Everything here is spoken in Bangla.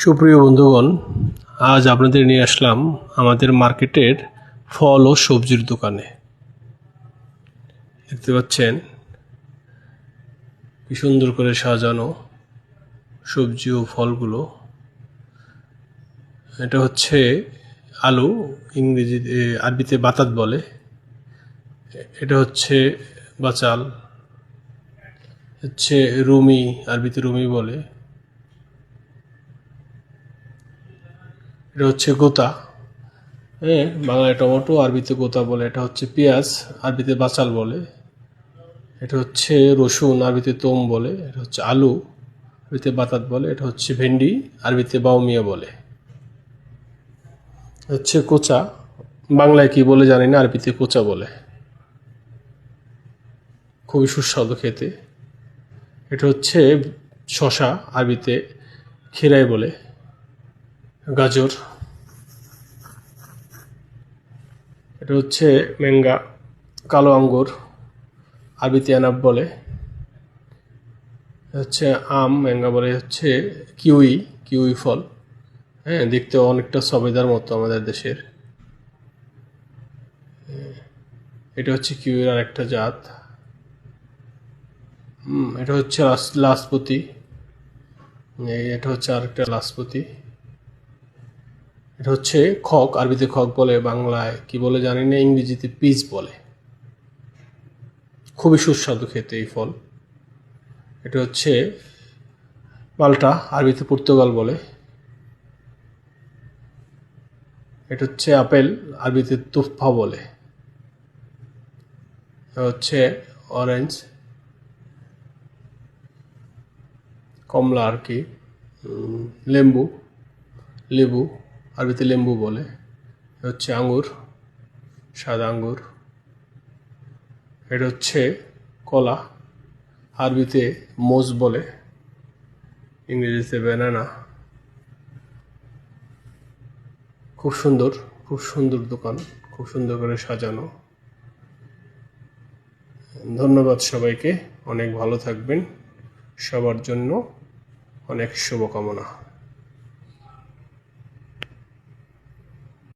সুপ্রিয় বন্ধুগণ, আজ আপনাদের নিয়ে আসলাম আমাদের মার্কেটের ফল ও সবজির দোকানে। দেখতে পাচ্ছেন কি সুন্দর করে সাজানো সবজি ও ফলগুলো। এটা হচ্ছে আলু, আরবিতে বাতাত বলে। এটা হচ্ছে বাচাল, হচ্ছে রুমি, আরবিতে রুমি বলে। এটা হচ্ছে গোতা, বাংলায় টমেটো, আরবিতে গোতা বলে। এটা হচ্ছে পেঁয়াজ, আরবিতে বাচাল বলে। এটা হচ্ছে রসুন, আরবিতে তোম বলে। এটা হচ্ছে আলু, আরবিতে বাতাত বলে। এটা হচ্ছে ভেন্ডি, আরবিতে বাউমিয়া বলে। হচ্ছে কোচা, বাংলায় কি বলে জানি না, আরবিতে কোচা বলে। খুবই সুস্বাদু খেতে। এটা হচ্ছে শশা, আরবিতে খিরাই বলে। গাজর, এটা হচ্ছে ম্যাঙ্গা, কালো আঙ্গুর, আরবিতে আনাব বলে। হচ্ছে আম, ম্যাঙ্গা বলে। হচ্ছে কিউই, কিউই ফল। দেখতে অনেকটা সবেদার মতো আমাদের দেশের। এটা হচ্ছে কিউইর আর একটা জাত। এটা হচ্ছে লাসপতি। এটা হচ্ছে আরেকটা লাসপতি। এটা হচ্ছে খক, আরবিতে খক বলে, বাংলায় কি বলে জানি না, ইংরেজিতে পিচ বলে। খুবই সুস্বাদু খেতে এই ফল। এটা হচ্ছে মাল্টা, আরবিতে পর্তুগাল বলে। এটা হচ্ছে আপেল, আরবিতে তুফা বলে। এটা হচ্ছে অরেঞ্জ, কমলা আর কি। লেবু, লেবু, আরবিতে লেম্বু বলে। এটা হচ্ছে আঙ্গুর, সাদা আঙ্গুর। এটা হচ্ছে কলা, আরবিতে মোজ বলে, ইংরেজিতে ব্যানানা। খুব সুন্দর, খুব সুন্দর দোকান, খুব সুন্দর করে সাজানো। ধন্যবাদ সবাইকে, অনেক ভালো থাকবেন। সবার জন্য অনেক শুভকামনা।